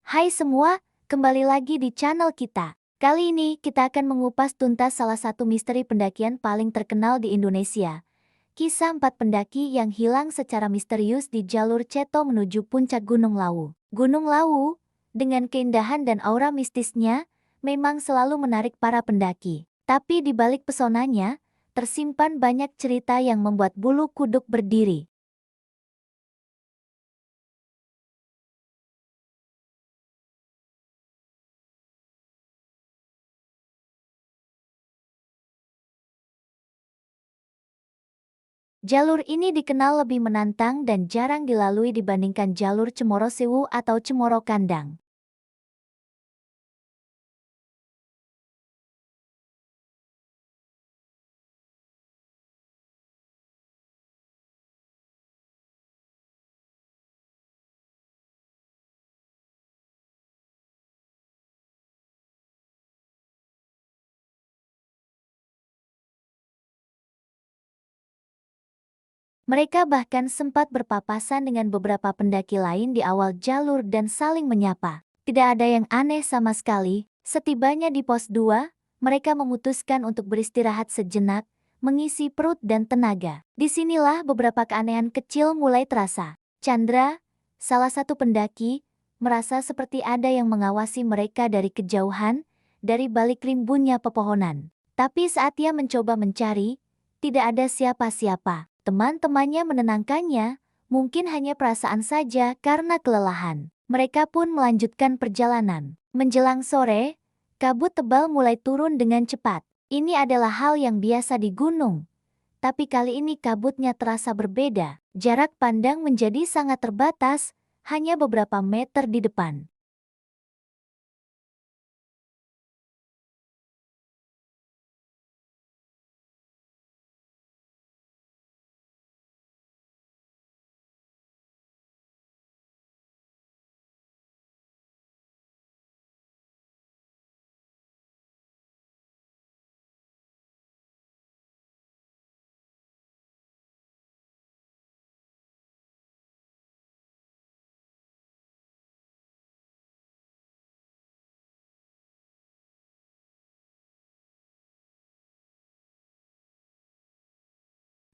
Hai semua, kembali lagi di channel kita. Kali ini kita akan mengupas tuntas salah satu misteri pendakian paling terkenal di Indonesia. Kisah 4 pendaki yang hilang secara misterius di jalur Ceto menuju puncak Gunung Lawu. Gunung Lawu, dengan keindahan dan aura mistisnya, memang selalu menarik para pendaki. Tapi di balik pesonanya, tersimpan banyak cerita yang membuat bulu kuduk berdiri. Jalur ini dikenal lebih menantang dan jarang dilalui dibandingkan jalur Cemoro Sewu atau Cemoro Kandang. Mereka bahkan sempat berpapasan dengan beberapa pendaki lain di awal jalur dan saling menyapa. Tidak ada yang aneh sama sekali. Setibanya di pos 2, mereka memutuskan untuk beristirahat sejenak, mengisi perut dan tenaga. Disinilah beberapa keanehan kecil mulai terasa. Chandra, salah satu pendaki, merasa seperti ada yang mengawasi mereka dari kejauhan, dari balik rimbunnya pepohonan. Tapi saat ia mencoba mencari, tidak ada siapa-siapa. Teman-temannya menenangkannya, mungkin hanya perasaan saja karena kelelahan. Mereka pun melanjutkan perjalanan. Menjelang sore, kabut tebal mulai turun dengan cepat. Ini adalah hal yang biasa di gunung. Tapi kali ini kabutnya terasa berbeda. Jarak pandang menjadi sangat terbatas, hanya beberapa meter di depan.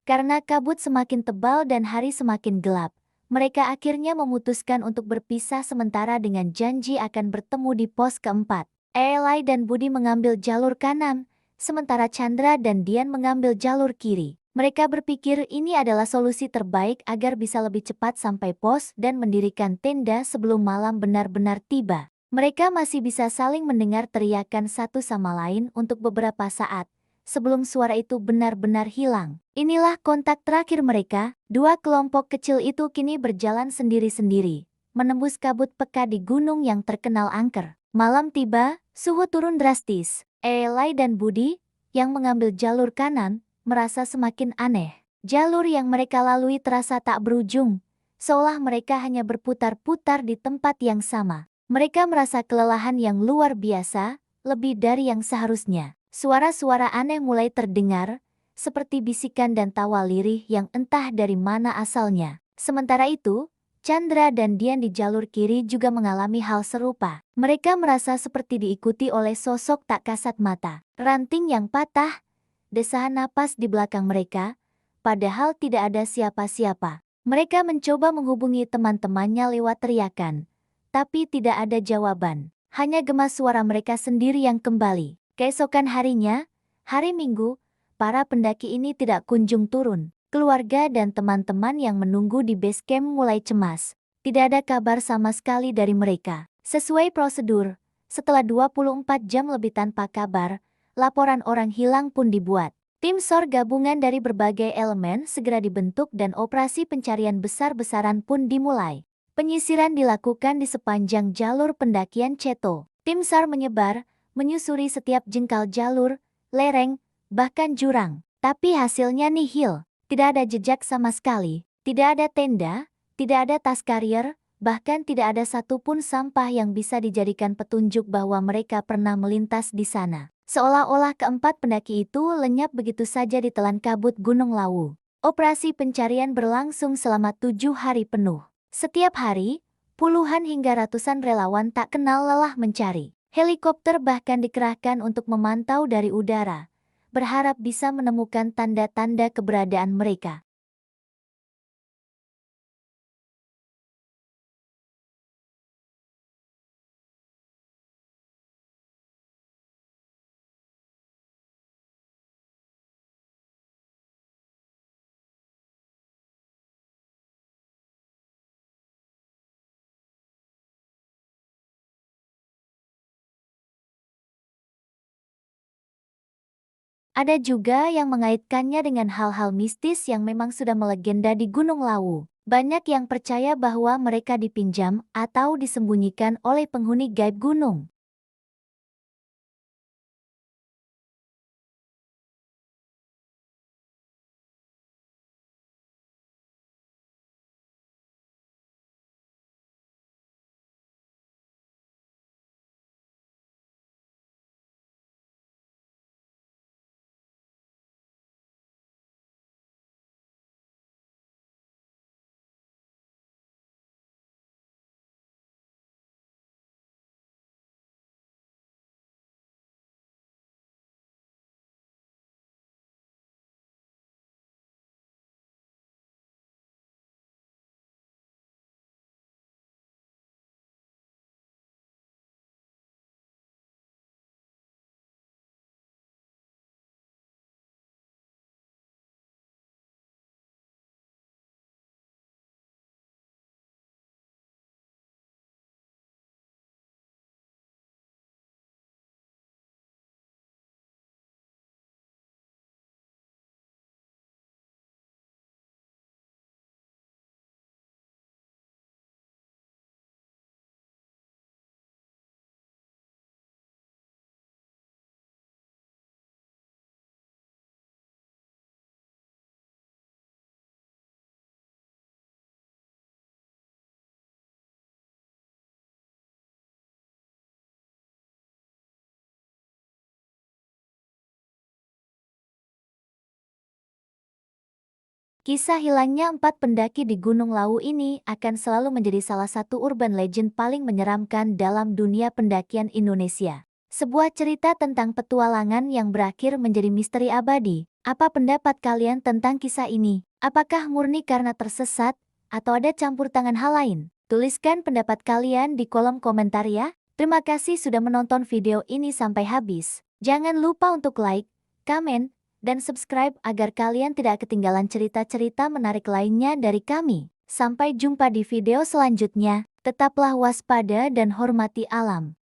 Karena kabut semakin tebal dan hari semakin gelap, mereka akhirnya memutuskan untuk berpisah sementara dengan janji akan bertemu di pos keempat. Eli dan Budi mengambil jalur kanan, sementara Chandra dan Dian mengambil jalur kiri. Mereka berpikir ini adalah solusi terbaik agar bisa lebih cepat sampai pos dan mendirikan tenda sebelum malam benar-benar tiba. Mereka masih bisa saling mendengar teriakan satu sama lain untuk beberapa saat, sebelum suara itu benar-benar hilang. Inilah kontak terakhir mereka. Dua kelompok kecil itu kini berjalan sendiri-sendiri, menembus kabut pekat di gunung yang terkenal angker. Malam tiba, suhu turun drastis. Eli dan Budi, yang mengambil jalur kanan, merasa semakin aneh. Jalur yang mereka lalui terasa tak berujung, seolah mereka hanya berputar-putar di tempat yang sama. Mereka merasa kelelahan yang luar biasa, lebih dari yang seharusnya. Suara-suara aneh mulai terdengar, seperti bisikan dan tawa lirih yang entah dari mana asalnya. Sementara itu, Chandra dan Dian di jalur kiri juga mengalami hal serupa. Mereka merasa seperti diikuti oleh sosok tak kasat mata. Ranting yang patah, desahan napas di belakang mereka, padahal tidak ada siapa-siapa. Mereka mencoba menghubungi teman-temannya lewat teriakan, tapi tidak ada jawaban. Hanya gemas suara mereka sendiri yang kembali. Keesokan harinya, hari Minggu, para pendaki ini tidak kunjung turun. Keluarga dan teman-teman yang menunggu di base camp mulai cemas. Tidak ada kabar sama sekali dari mereka. Sesuai prosedur, setelah 24 jam lebih tanpa kabar, laporan orang hilang pun dibuat. Tim SAR gabungan dari berbagai elemen segera dibentuk dan operasi pencarian besar-besaran pun dimulai. Penyisiran dilakukan di sepanjang jalur pendakian Ceto. Tim SAR menyebar, menyusuri setiap jengkal jalur, lereng, bahkan jurang. Tapi hasilnya nihil. Tidak ada jejak sama sekali, tidak ada tenda, tidak ada tas karier, bahkan tidak ada satupun sampah yang bisa dijadikan petunjuk bahwa mereka pernah melintas di sana. Seolah-olah keempat pendaki itu lenyap begitu saja ditelan kabut Gunung Lawu. Operasi pencarian berlangsung selama 7 hari penuh. Setiap hari, Puluhan hingga ratusan relawan tak kenal lelah mencari. Helikopter bahkan dikerahkan untuk memantau dari udara, berharap bisa menemukan tanda-tanda keberadaan mereka. Ada juga yang mengaitkannya dengan hal-hal mistis yang memang sudah melegenda di Gunung Lawu. Banyak yang percaya bahwa mereka dipinjam atau disembunyikan oleh penghuni gaib gunung. Kisah hilangnya 4 pendaki di Gunung Lawu ini akan selalu menjadi salah satu urban legend paling menyeramkan dalam dunia pendakian Indonesia. Sebuah cerita tentang petualangan yang berakhir menjadi misteri abadi. Apa pendapat kalian tentang kisah ini? Apakah murni karena tersesat, atau ada campur tangan hal lain? Tuliskan pendapat kalian di kolom komentar ya. Terima kasih sudah menonton video ini sampai habis. Jangan lupa untuk like, komen, dan subscribe agar kalian tidak ketinggalan cerita-cerita menarik lainnya dari kami. Sampai jumpa di video selanjutnya, tetaplah waspada dan hormati alam.